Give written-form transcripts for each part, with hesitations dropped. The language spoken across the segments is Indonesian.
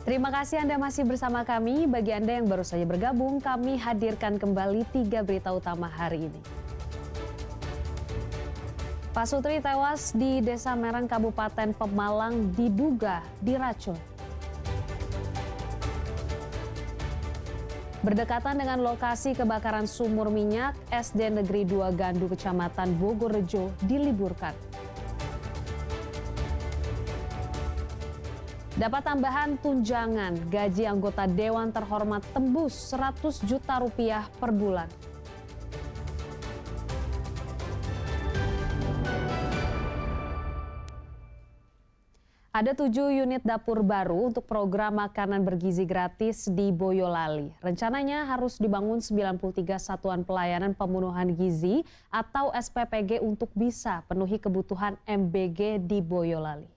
Terima kasih Anda masih bersama kami. Bagi Anda yang baru saja bergabung, kami hadirkan kembali 3 berita utama hari ini. Pak Sutri tewas di Desa Merang, Kabupaten Pemalang diduga diracun. Berdekatan dengan lokasi kebakaran sumur minyak, SD Negeri 2 Gandu, Kecamatan Bogorrejo diliburkan. Dapat tambahan tunjangan, gaji anggota Dewan Terhormat tembus 100 juta rupiah per bulan. Ada 7 unit dapur baru untuk program makanan bergizi gratis di Boyolali. Rencananya harus dibangun 93 satuan pelayanan pemenuhan gizi atau SPPG untuk bisa penuhi kebutuhan MBG di Boyolali.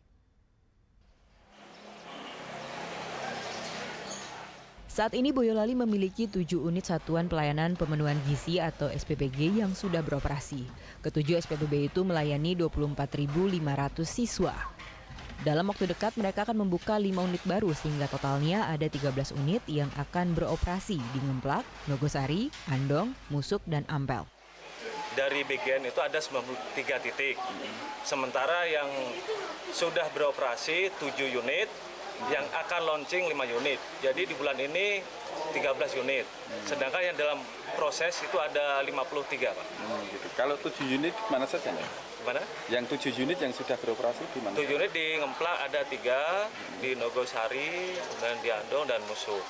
Saat ini Boyolali memiliki 7 unit satuan pelayanan pemenuhan gizi atau SPPG yang sudah beroperasi. Ketujuh SPPG itu melayani 24.500 siswa. Dalam waktu dekat mereka akan membuka 5 unit baru sehingga totalnya ada 13 unit yang akan beroperasi di Ngemplak, Nogosari, Andong, Musuk, dan Ampel. Dari BGN itu ada 93 titik. Sementara yang sudah beroperasi 7 unit, yang akan launching 5 unit. Jadi di bulan ini 13 unit. Sedangkan yang dalam proses itu ada 53, Pak. Gitu. Kalau 7 unit mana saja? Mana? Yang 7 unit yang sudah beroperasi di mana? 7 unit di Ngemplak ada 3, di Nogosari, dan di Andong dan Musuk.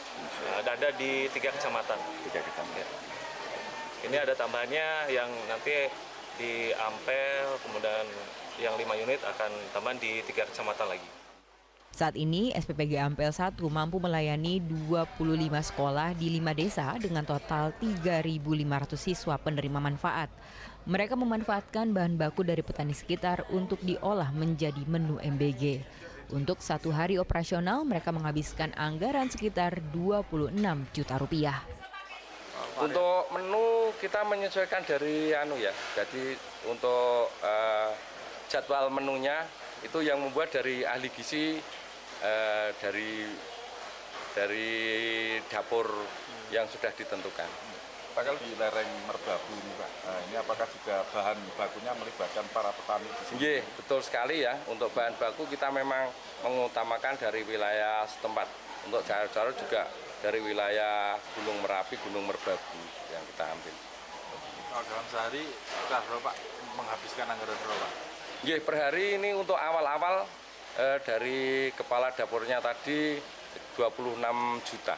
Ada di 3 kecamatan. 3 kecamatan. Ini ada tambahannya yang nanti di Ampel, kemudian yang 5 unit akan tambahan di 3 kecamatan lagi. Saat ini SPPG Ampel 1 mampu melayani 25 sekolah di 5 desa dengan total 3.500 siswa penerima manfaat. Mereka memanfaatkan bahan baku dari petani sekitar untuk diolah menjadi menu MBG. Untuk 1 hari operasional mereka menghabiskan anggaran sekitar 26 juta rupiah. Untuk menu kita menyesuaikan dari jadi untuk jadwal menunya itu yang membuat dari ahli gizi dari dapur yang sudah ditentukan. Pak, kalau di lereng Merbabu ini Pak, ini apakah juga bahan bakunya melibatkan para petani di sini? Iya, betul sekali ya. Untuk bahan baku kita memang mengutamakan dari wilayah setempat. Untuk jalur-jalur juga dari wilayah Gunung Merapi, Gunung Merbabu yang kita ambil. Dalam sehari berapa Pak menghabiskan anggaran berapa? Iya, per hari ini untuk awal-awal dari kepala dapurnya tadi 26 juta.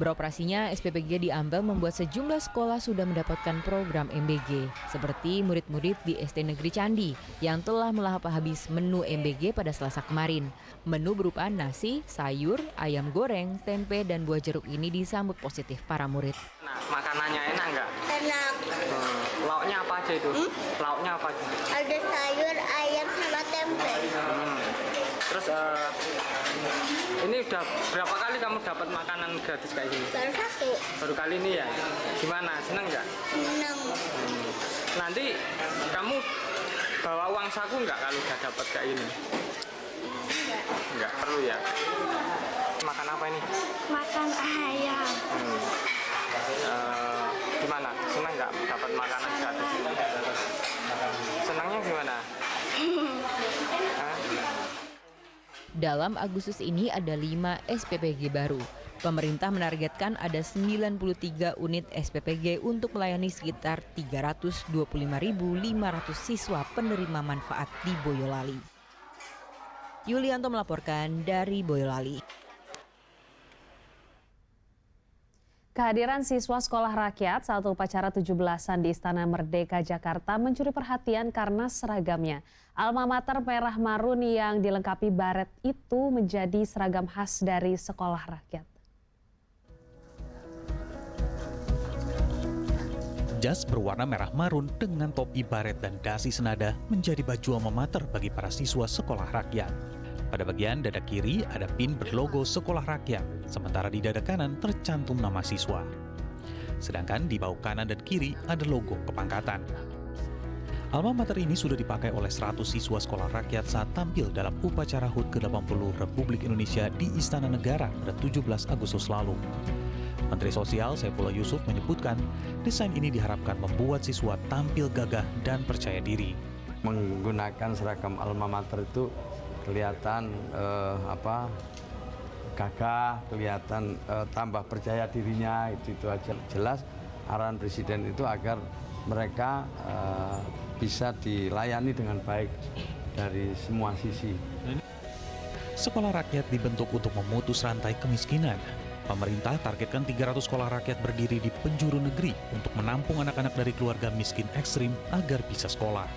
Beroperasinya SPPG di Ampel membuat sejumlah sekolah sudah mendapatkan program MBG, seperti murid-murid di SD Negeri Candi yang telah melahap habis menu MBG pada Selasa kemarin. Menu berupa nasi, sayur, ayam goreng, tempe, dan buah jeruk ini disambut positif para murid. Nah, makanannya enak nggak? Enak. Lauknya apa aja itu? Lauknya apa aja? Ada sayur, ayam, sama tempe. Terus ini udah berapa kali kamu dapat makanan gratis kayak gini? Baru 1. Baru kali ini ya? Gimana? Seneng nggak? Senang. Nanti kamu bawa uang saku nggak kalau udah dapat kayak gini? Nggak perlu ya? Makan apa ini? Makan ayam. Gimana? Seneng nggak dapat makanan gratis? Senangnya gimana? Dalam Agustus ini ada 5 SPPG baru. Pemerintah menargetkan ada 93 unit SPPG untuk melayani sekitar 325.500 siswa penerima manfaat di Boyolali. Yulianto melaporkan dari Boyolali. Kehadiran siswa sekolah rakyat saat upacara 17-an di Istana Merdeka Jakarta mencuri perhatian karena seragamnya. Alma Mater Merah Marun yang dilengkapi baret itu menjadi seragam khas dari sekolah rakyat. Jas berwarna merah marun dengan topi baret dan dasi senada menjadi baju alma mater bagi para siswa sekolah rakyat. Pada bagian dada kiri ada pin berlogo sekolah rakyat, sementara di dada kanan tercantum nama siswa. Sedangkan di bahu kanan dan kiri ada logo kepangkatan. Alma mater ini sudah dipakai oleh 100 siswa sekolah rakyat saat tampil dalam upacara HUT ke-80 Republik Indonesia di Istana Negara pada 17 Agustus lalu. Menteri Sosial Saifullah Yusuf menyebutkan desain ini diharapkan membuat siswa tampil gagah dan percaya diri. Menggunakan seragam alma mater itu kelihatan gagah, kelihatan tambah percaya dirinya, itu aja. Jelas arahan Presiden itu agar mereka bisa dilayani dengan baik dari semua sisi. Sekolah rakyat dibentuk untuk memutus rantai kemiskinan. Pemerintah targetkan 300 sekolah rakyat berdiri di penjuru negeri untuk menampung anak-anak dari keluarga miskin ekstrim agar bisa sekolah.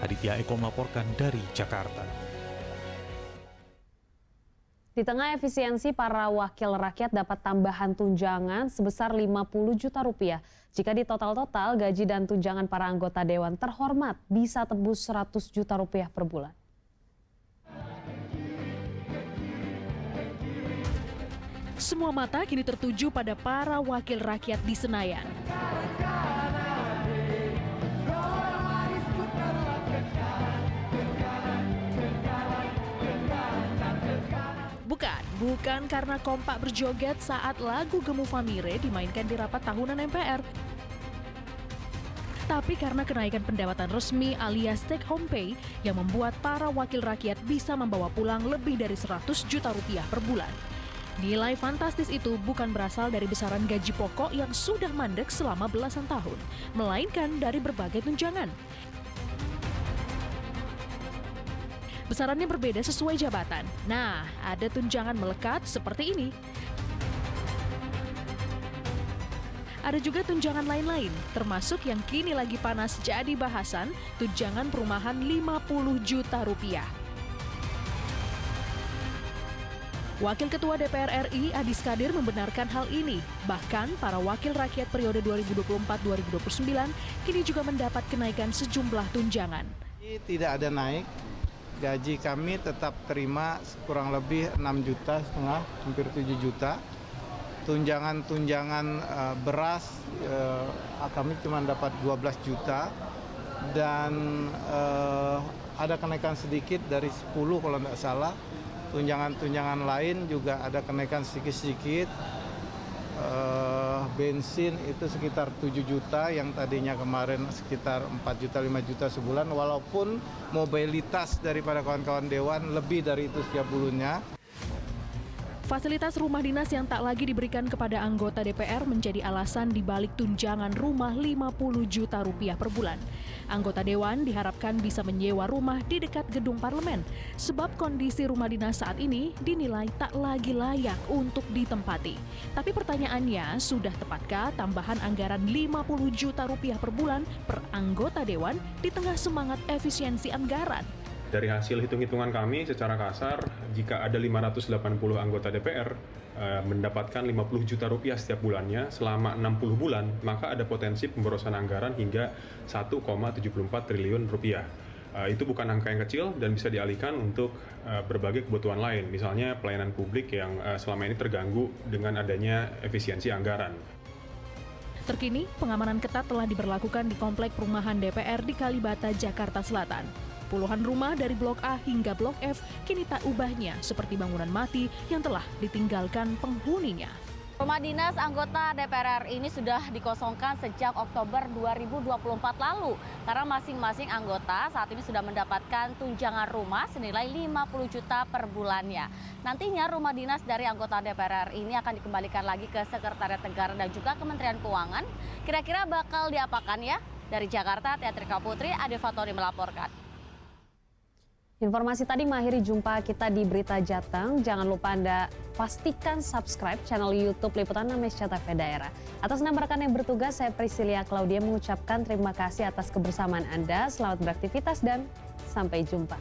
Aditya Eko melaporkan dari Jakarta. Di tengah efisiensi, para wakil rakyat dapat tambahan tunjangan sebesar 50 juta rupiah. Jika di total-total, gaji dan tunjangan para anggota Dewan Terhormat bisa tembus 100 juta rupiah per bulan. Semua mata kini tertuju pada para wakil rakyat di Senayan. Bukan karena kompak berjoget saat lagu Gemu Famire dimainkan di rapat tahunan MPR. Tapi karena kenaikan pendapatan resmi alias take home pay yang membuat para wakil rakyat bisa membawa pulang lebih dari 100 juta rupiah per bulan. Nilai fantastis itu bukan berasal dari besaran gaji pokok yang sudah mandek selama belasan tahun, melainkan dari berbagai tunjangan. Besarannya berbeda sesuai jabatan. Nah, ada tunjangan melekat seperti ini. Ada juga tunjangan lain-lain, termasuk yang kini lagi panas jadi bahasan, tunjangan perumahan 50 juta rupiah. Wakil Ketua DPR RI Adis Kadir membenarkan hal ini. Bahkan para wakil rakyat periode 2024-2029 kini juga mendapat kenaikan sejumlah tunjangan. Tidak ada naik. Gaji kami tetap terima kurang lebih 6,5 juta, hampir 7 juta. Tunjangan beras kami cuma dapat 12 juta. Dan ada kenaikan sedikit dari 10 kalau tidak salah. Tunjangan lain juga ada kenaikan sedikit-sedikit. Bensin itu sekitar 7 juta yang tadinya kemarin sekitar 4 juta 5 juta sebulan, walaupun mobilitas daripada kawan-kawan Dewan lebih dari itu setiap bulannya. Fasilitas rumah dinas yang tak lagi diberikan kepada anggota DPR menjadi alasan dibalik tunjangan rumah 50 juta rupiah per bulan. Anggota Dewan diharapkan bisa menyewa rumah di dekat gedung parlemen, sebab kondisi rumah dinas saat ini dinilai tak lagi layak untuk ditempati. Tapi pertanyaannya, sudah tepatkah tambahan anggaran 50 juta rupiah per bulan per anggota Dewan di tengah semangat efisiensi anggaran? Dari hasil hitung-hitungan kami secara kasar, jika ada 580 anggota DPR mendapatkan 50 juta rupiah setiap bulannya selama 60 bulan, maka ada potensi pemborosan anggaran hingga 1,74 triliun rupiah. Itu bukan angka yang kecil dan bisa dialihkan untuk berbagai kebutuhan lain, misalnya pelayanan publik yang selama ini terganggu dengan adanya efisiensi anggaran. Terkini, pengamanan ketat telah diberlakukan di Komplek Perumahan DPR di Kalibata, Jakarta Selatan. Puluhan rumah dari Blok A hingga Blok F kini tak ubahnya seperti bangunan mati yang telah ditinggalkan penghuninya. Rumah dinas anggota DPR RI ini sudah dikosongkan sejak Oktober 2024 lalu karena masing-masing anggota saat ini sudah mendapatkan tunjangan rumah senilai 50 juta per bulannya. Nantinya rumah dinas dari anggota DPR RI ini akan dikembalikan lagi ke Sekretariat Negara dan juga Kementerian Keuangan. Kira-kira bakal diapakan ya? Dari Jakarta, Teatrika Putri, Ade Fatori melaporkan. Informasi tadi mengakhiri jumpa kita di Berita Jateng. Jangan lupa Anda pastikan subscribe channel YouTube Liputan 6 SCTV Daerah. Atas nama rekan yang bertugas, saya Priscilia Claudia mengucapkan terima kasih atas kebersamaan Anda. Selamat beraktivitas dan sampai jumpa.